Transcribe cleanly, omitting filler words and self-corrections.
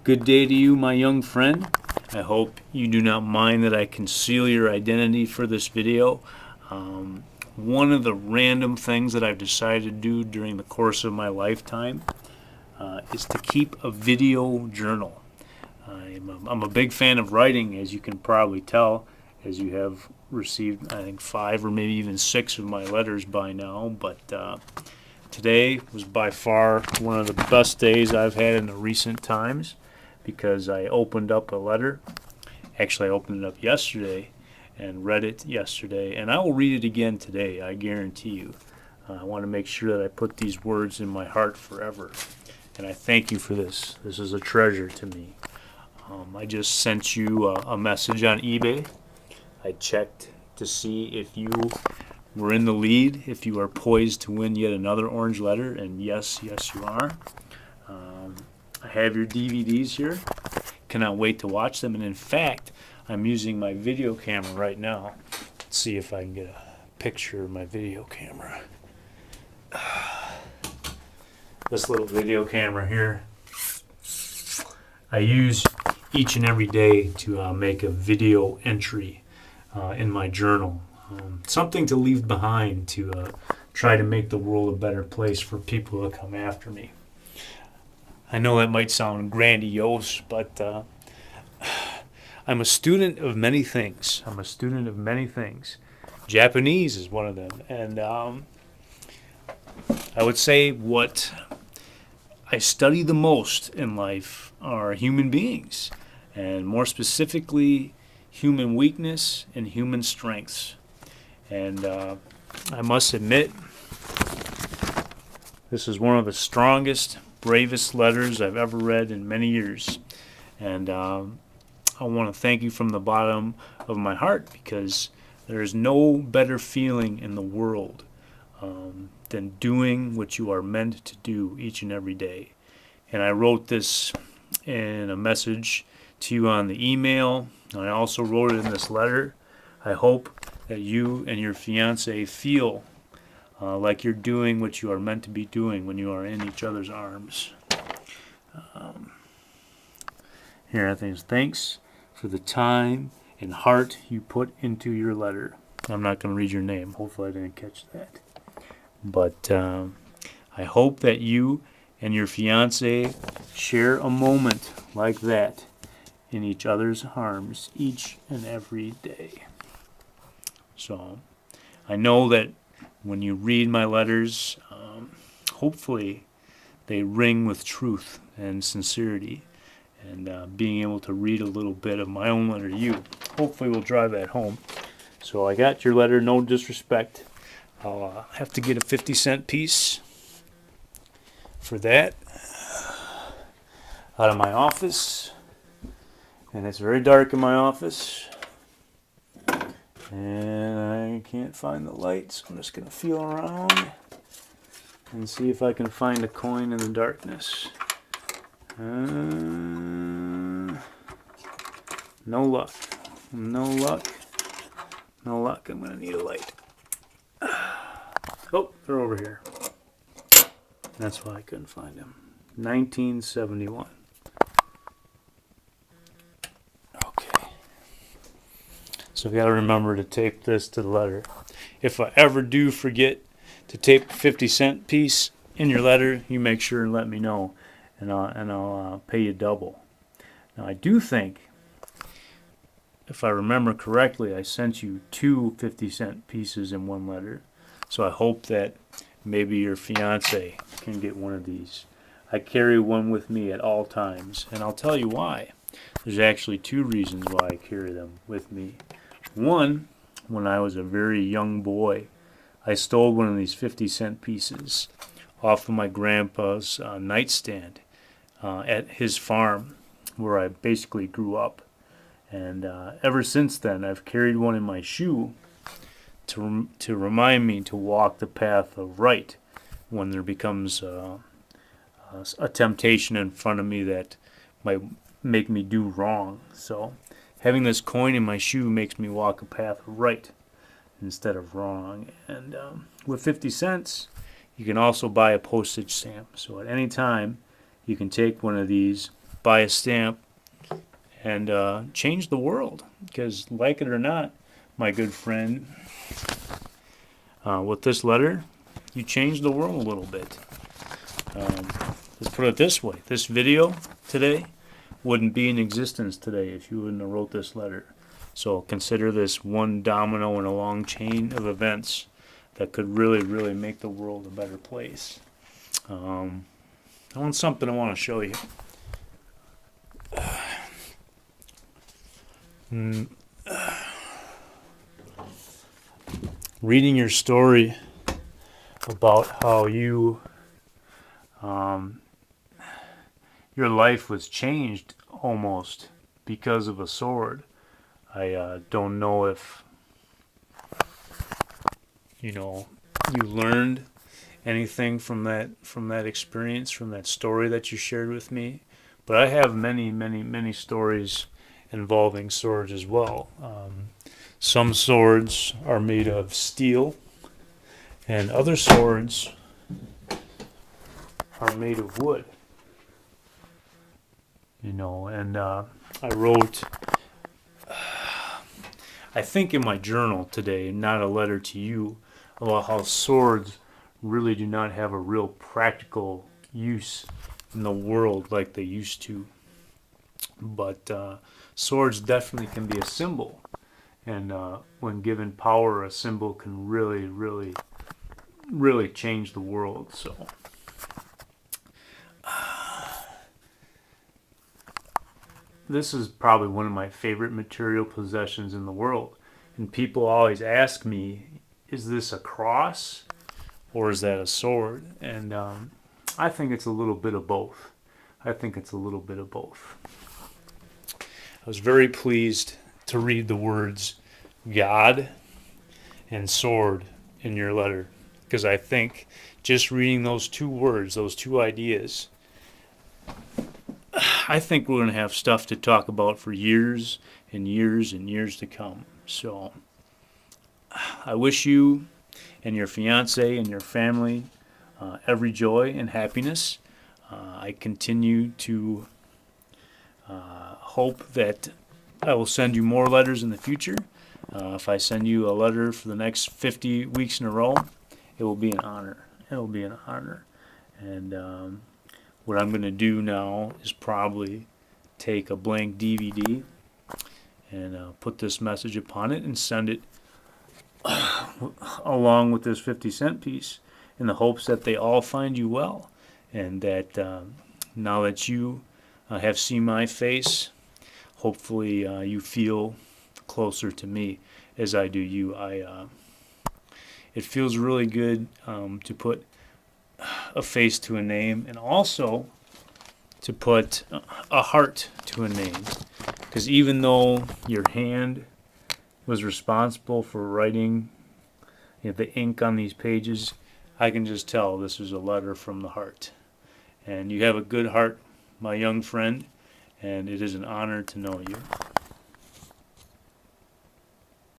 Good day to you, my young friend. I hope you do not mind that I conceal your identity for this video. One of the random things that I've decided to do during the course of my lifetime is to keep a video journal. I'm a big fan of writing, as you can probably tell, as you have received, I think, 5 or maybe even 6 of my letters by now. But today was by far one of the best days I've had in the recent times, because I opened up a letter. Actually, I opened it up yesterday and read it yesterday, and I will read it again today, I guarantee you. I want to make sure that I put these words in my heart forever, and I thank you for this. This is a treasure to me. I just sent you a message on eBay. I checked to see if you were in the lead, if you are poised to win yet another orange letter, and yes, you are. I have your DVDs here. Cannot wait to watch them, and in fact, I'm using my video camera right now. Let's see if I can get a picture of my video camera. This little video camera here, I use each and every day to make a video entry in my journal. Something to leave behind to try to make the world a better place for people to come after me. I know that might sound grandiose, but I'm a student of many things. Japanese is one of them. And I would say what I study the most in life are human beings, and more specifically, human weakness and human strengths. And I must admit, this is one of the strongest, bravest letters I've ever read in many years. And I want to thank you from the bottom of my heart, because there is no better feeling in the world than doing what you are meant to do each and every day. And I wrote this in a message to you on the email. I also wrote it in this letter. I hope that you and your fiance feel like you're doing what you are meant to be doing when you are in each other's arms. Here, I think, thanks for the time and heart you put into your letter. I'm not going to read your name. Hopefully I didn't catch that. But I hope that you and your fiance share a moment like that in each other's arms each and every day. So I know that when you read my letters, hopefully they ring with truth and sincerity, and being able to read a little bit of my own letter to you hopefully will drive that home. So I got your letter, no disrespect. I'll have to get a 50-cent piece for that out of my office, and it's very dark in my office, and I can't find the light, so I'm just going to feel around and see if I can find a coin in the darkness. No luck. I'm going to need a light. Oh, they're over here. That's why I couldn't find them. 1971. Okay. So we got to remember to tape this to the letter. If I ever do forget to tape a 50-cent piece in your letter, you make sure and let me know, and I'll pay you double. Now, I do think, if I remember correctly, I sent you 2 50-cent pieces in one letter. So I hope that maybe your fiance can get one of these. I carry one with me at all times, and I'll tell you why. There's actually 2 reasons why I carry them with me. One, when I was a very young boy, I stole one of these 50-cent pieces off of my grandpa's nightstand at his farm, where I basically grew up. And ever since then, I've carried one in my shoe to remind me to walk the path of right when there becomes a temptation in front of me that might make me do wrong. So having this coin in my shoe makes me walk a path of right instead of wrong. And with 50 cents, you can also buy a postage stamp. So at any time, you can take one of these buy a stamp and change the world. Because, like it or not, my good friend, with this letter, you changed the world a little bit. Let's put it this way. This video today wouldn't be in existence today if you wouldn't have wrote this letter. So consider this one domino in a long chain of events that could really, really make the world a better place. I want something I want to show you. Reading your story about how you your life was changed almost because of a sword. I don't know if you learned anything from that experience, from that story that you shared with me, but I have many stories involving swords as well. Some swords are made of steel, and other swords are made of wood. And I wrote, I think in my journal today, not a letter to you, about how swords really do not have a real practical use in the world like they used to. But swords definitely can be a symbol. And when given power, a symbol can really change the world. So this is probably one of my favorite material possessions in the world. And people always ask me, is this a cross or is that a sword? And I think it's a little bit of both. I was very pleased to read the words God and sword in your letter, because I think just reading those two words, those two ideas, I think we're going to have stuff to talk about for years and years and years to come. So I wish you and your fiance and your family every joy and happiness. I continue to hope that I will send you more letters in the future. If I send you a letter for the next 50 weeks in a row, it will be an honor. And what I'm going to do now is probably take a blank DVD and put this message upon it and send it along with this 50-cent piece, in the hopes that they all find you well, and that now that you have seen my face, hopefully you feel closer to me as I do you. It feels really good to put a face to a name, and also to put a heart to a name, because even though your hand was responsible for writing the ink on these pages, I can just tell this is a letter from the heart. And you have a good heart, my young friend, and it is an honor to know you.